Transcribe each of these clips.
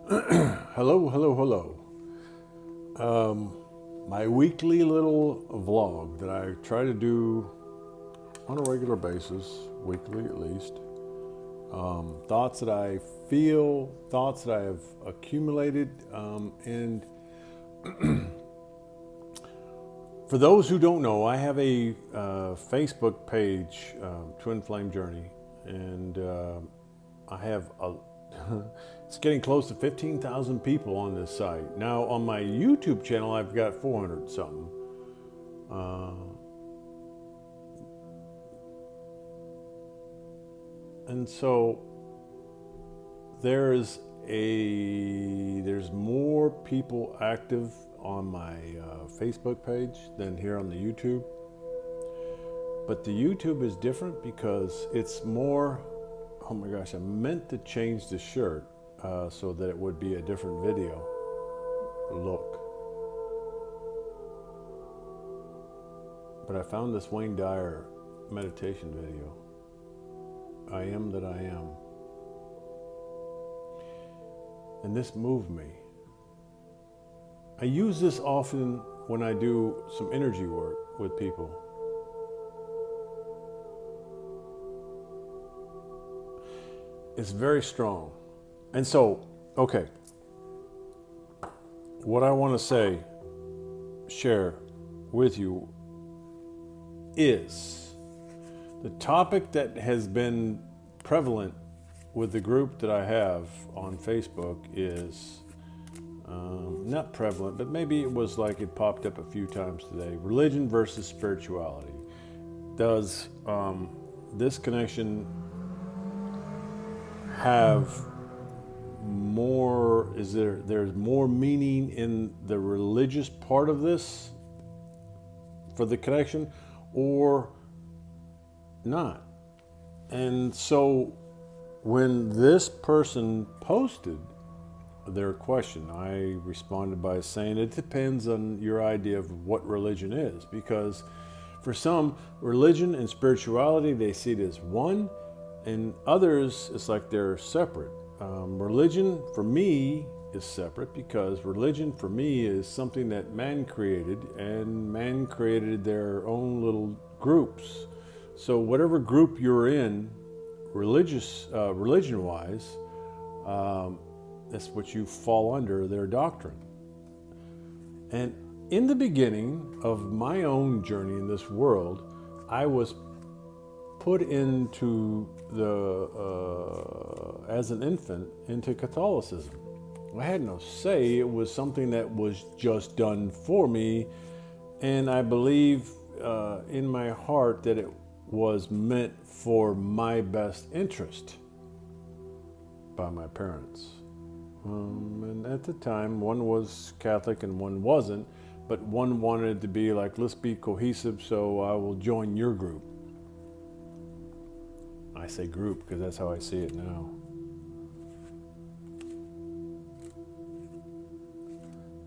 Hello, hello, hello. My weekly little vlog that I try to do on a regular basis, weekly at least. Thoughts that I feel, thoughts that I have accumulated, and for those who don't know, I have a Facebook page, Twin Flame Journey, and I have a it's getting close to 15,000 people on this site. Now on my YouTube channel, I've got 400 something. And so there's more people active on my Facebook page than here on the YouTube. But the YouTube is different because it's more, oh my gosh, I meant to change the shirt so that it would be a different video look. But I found this Wayne Dyer meditation video. I am that I am. And this moved me. I use this often when I do some energy work with people. It's very strong. And so, okay, what I want to share with you is the topic that has been prevalent with the group that I have on Facebook is not prevalent, but maybe it was like it popped up a few times today. Religion versus spirituality. Does this connection have more, there's more meaning in the religious part of this for the connection or not? And so when this person posted their question, I responded by saying it depends on your idea of what religion is, because for some, religion and spirituality, they see it as one, and others, it's like they're separate. Religion, for me, is separate because religion, for me, is something that man created, and man created their own little groups. So whatever group you're in, religion-wise, that's what you fall under, their doctrine. And in the beginning of my own journey in this world, I was put into as an infant, into Catholicism. I had no say. It was something that was just done for me, and I believe in my heart that it was meant for my best interest by my parents. And at the time, one was Catholic and one wasn't, but one wanted to be like, let's be cohesive, so I will join your group. I say group because that's how I see it now.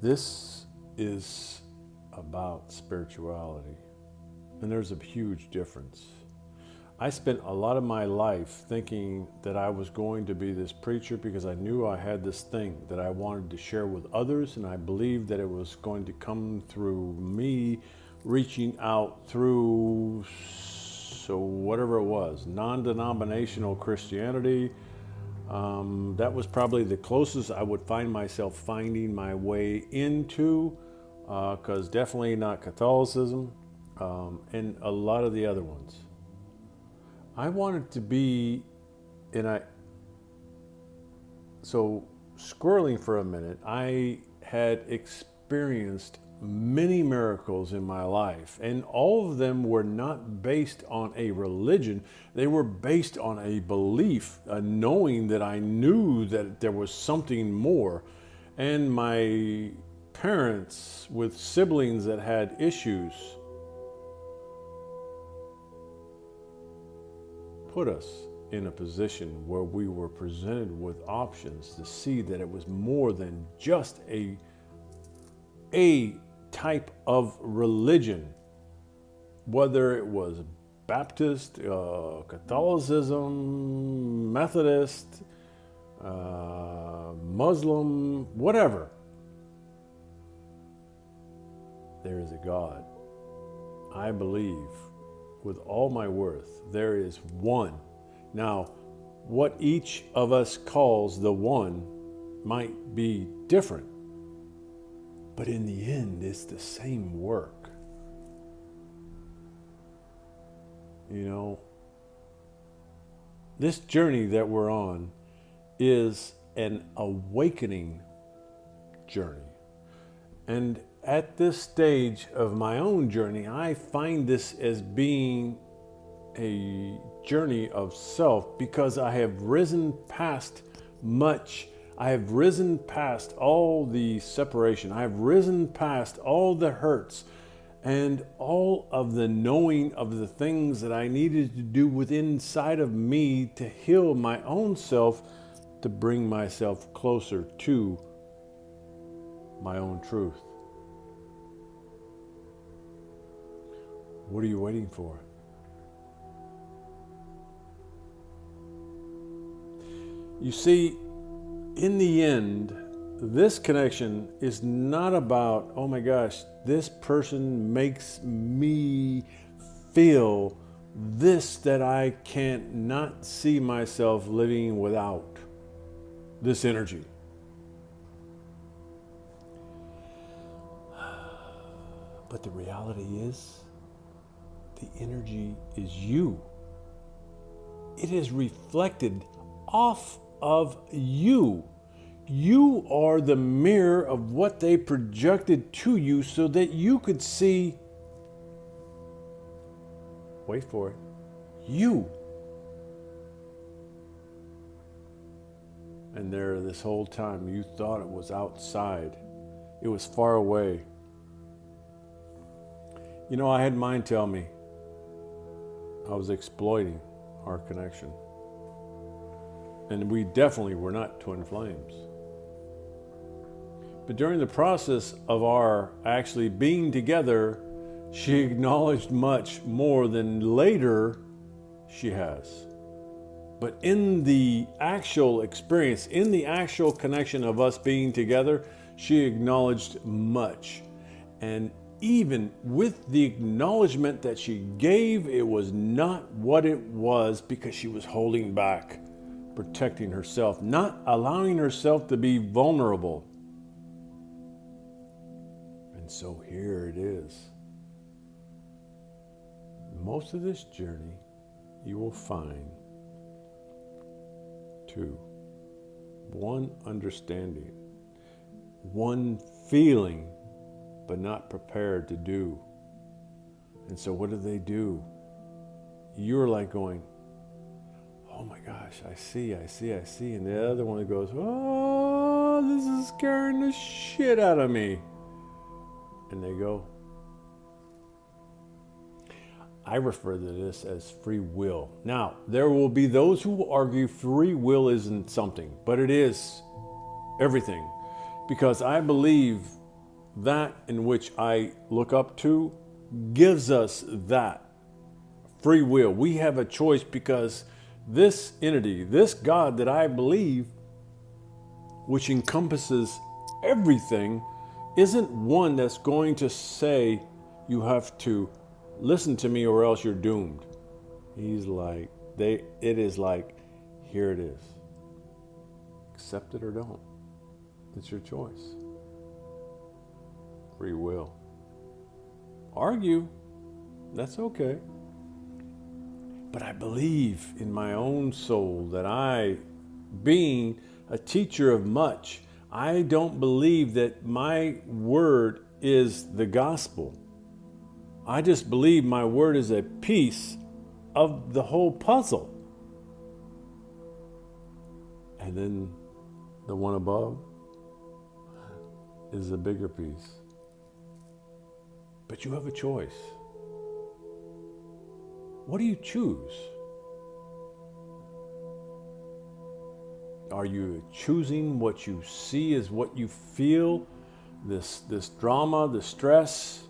This is about spirituality, and there's a huge difference. I spent a lot of my life thinking that I was going to be this preacher because I knew I had this thing that I wanted to share with others, and I believed that it was going to come through me reaching out through, so whatever it was, non-denominational Christianity. That was probably the closest I would find myself finding my way into, because definitely not Catholicism, and a lot of the other ones. I wanted to be, so squirreling for a minute, I had experienced many miracles in my life, and all of them were not based on a religion. They were based on a belief, a knowing that I knew that there was something more. And my parents with siblings that had issues put us in a position where we were presented with options to see that it was more than just a type of religion, whether it was Baptist, Catholicism, Methodist, Muslim, whatever. There is a God. I believe with all my worth, there is one. Now, what each of us calls the one might be different, but in the end, it's the same work. You know, this journey that we're on is an awakening journey. And at this stage of my own journey, I find this as being a journey of self, because I have risen past much. I have risen past all the separation. I have risen past all the hurts and all of the knowing of the things that I needed to do within inside of me to heal my own self, to bring myself closer to my own truth. What are you waiting for? You see, in the end, this connection is not about, oh my gosh, this person makes me feel this that I can't not see myself living without this energy. But the reality is, the energy is you. It is reflected off of you. You are the mirror of what they projected to you so that you could see, wait for it, you. And there, this whole time, you thought it was outside. It was far away. You know, I had mine tell me I was exploiting our connection. And we definitely were not twin flames. But during the process of our actually being together, she acknowledged much more than later she has. But in the actual experience, in the actual connection of us being together, she acknowledged much. And even with the acknowledgement that she gave, it was not what it was, because she was holding back, protecting herself, not allowing herself to be vulnerable. And so here it is. Most of this journey, you will find two: one understanding, one feeling, but not prepared to do. And so what do? You're like going, oh my gosh, I see. And the other one goes, oh, this is scaring the shit out of me. And they go. I refer to this as free will. Now, there will be those who will argue free will isn't something, but it is everything. Because I believe that in which I look up to gives us that free will. We have a choice, because this entity, this God that I believe, which encompasses everything, isn't one that's going to say you have to listen to me or else you're doomed. He's like, it is like, here it is. Accept it or don't. It's your choice. Free will. Argue, that's okay. But I believe in my own soul that I, being a teacher of much, I don't believe that my word is the gospel. I just believe my word is a piece of the whole puzzle. And then the one above is a bigger piece. But you have a choice. What do you choose? Are you choosing what you see as what you feel? This drama, the stress,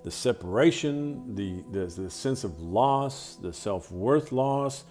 the separation, the sense of loss, the self-worth loss,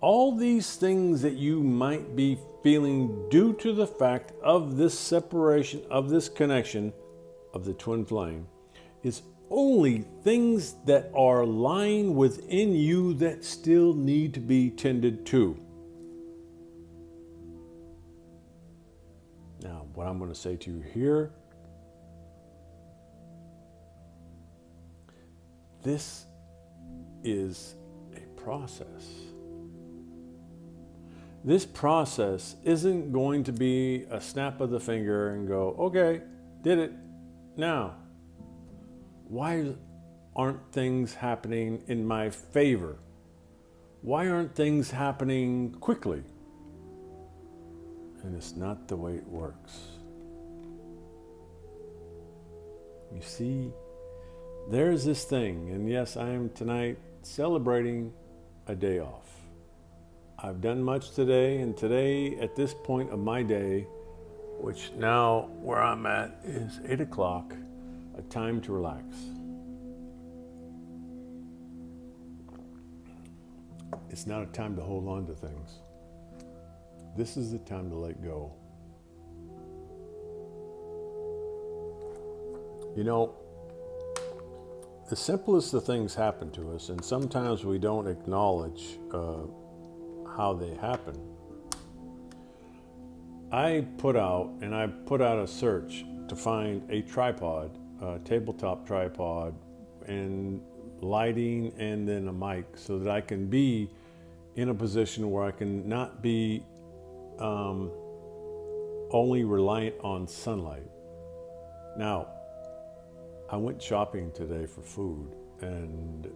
all these things that you might be feeling due to the fact of this separation, of this connection of the twin flame, is only things that are lying within you that still need to be tended to. Now, what I'm going to say to you here, this is a process. This process isn't going to be a snap of the finger and go, okay, did it, now. Why aren't things happening in my favor? Why aren't things happening quickly? And it's not the way it works. You see, there's this thing, and yes, I am tonight celebrating a day off. I've done much today, and today, at this point of my day, which now where I'm at is 8 o'clock, a time to relax. It's not a time to hold on to things. This is the time to let go. You know, the simplest of things happen to us, and sometimes we don't acknowledge how they happen. I put out a search to find a tripod, a tabletop tripod, and lighting, and then a mic, so that I can be in a position where I can not be only reliant on sunlight. Now, I went shopping today for food, and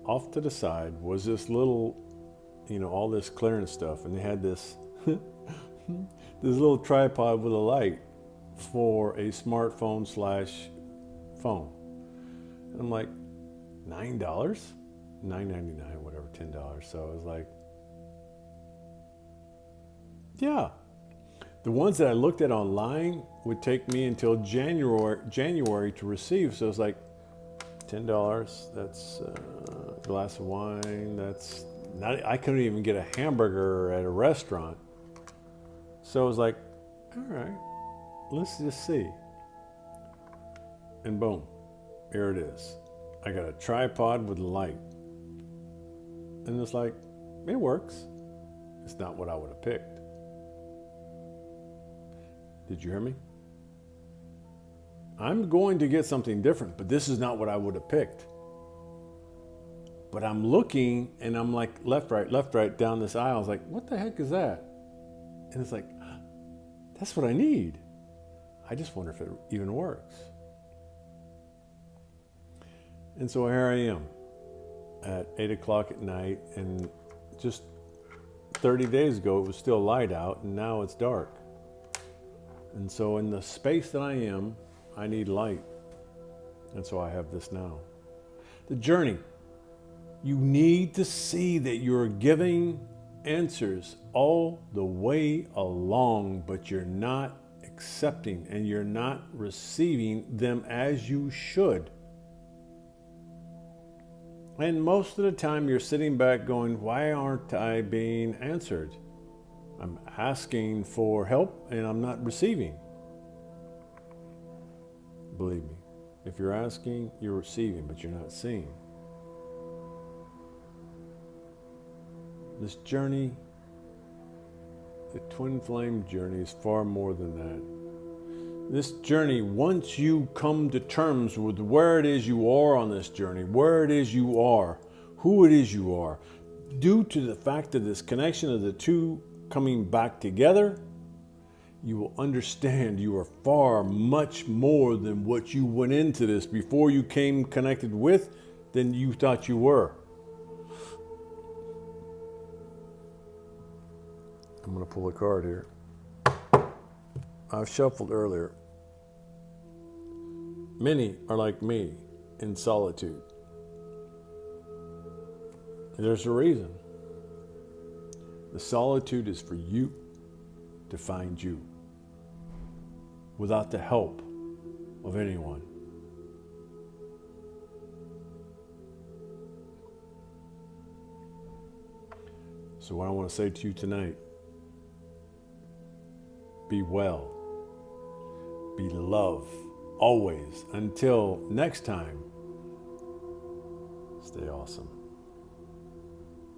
off to the side was this little, all this clearance stuff, and they had this this little tripod with a light for a smartphone / phone. And I'm like, $9? $9.99, whatever, $10. So I was like, yeah. The ones that I looked at online would take me until January to receive. So it's like $10. That's a glass of wine. That's not. I couldn't even get a hamburger at a restaurant. So I was like, all right, let's just see. And boom, here it is. I got a tripod with a light. And it's like, it works. It's not what I would have picked. Did you hear me? I'm going to get something different, but this is not what I would have picked. But I'm looking, and I'm like, left, right, down this aisle. I was like, what the heck is that? And it's like, that's what I need. I just wonder if it even works. And so here I am at 8 o'clock at night, and just 30 days ago, it was still light out, and now it's dark. And so in the space that I am, I need light. And so I have this now. The journey. You need to see that you're giving answers all the way along, but you're not accepting and you're not receiving them as you should. And most of the time you're sitting back going, why aren't I being answered? I'm asking for help and I'm not receiving. Believe me, if you're asking, you're receiving, but you're not seeing. This journey, the twin flame journey, is far more than that. This journey, once you come to terms with where it is you are on this journey, where it is you are, who it is you are, due to the fact of this connection of the two coming back together, you will understand you are far much more than what you went into this before you came connected with than you thought you were. I'm going to pull a card here. I've shuffled earlier. Many are like me in solitude. There's a reason. The solitude is for you to find you without the help of anyone. So what I want to say to you tonight, be well, be love, always. Until next time, stay awesome.